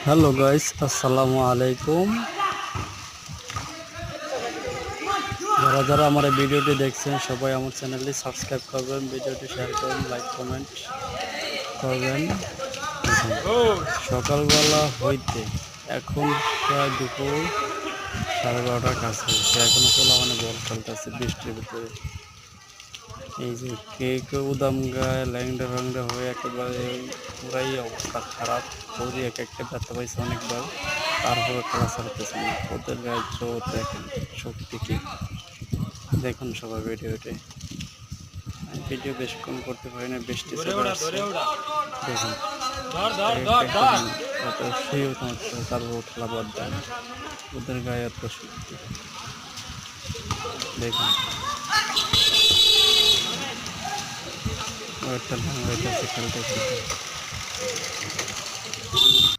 Hello guys, আসসালামু আলাইকুম। যারা যারা আমার এই ভিডিওটি দেখছেন সবাই আমার চ্যানেলটি সাবস্ক্রাইব করবেন, ভিডিওটি শেয়ার করবেন, লাইক কমেন্ট করবেন। সকালবেলা হইতে এখন প্রায় দুপুর 12:30টার কাছাকাছি, এখনো পোলা মানে বল খেলতেছে বৃষ্টির ভিতরে। এই যে কে কেউ উদাম গায়ে ল্যাংডা ফ্যাংডা হয়ে একেবারে পুরাই অবস্থা খারাপ। শরীর এক একটা ব্যথা পাইছে অনেকবার, তারপরে খেলা ছাড়তেছে না। ওদের গায়ে জোর দেখেন, শক্তি কি! দেখুন সবাই ভিডিওটি। আমি ভিডিও বেশিক্ষণ করতে পারি না, বৃষ্টি চলে আসছে। দেখুন এত শুয়েও তারপর খেলা বাদ দেয় না। ওদের গায়ে এত শক্তি দেখুন। ওটা ভাঙাইতেছে খেলতেছে।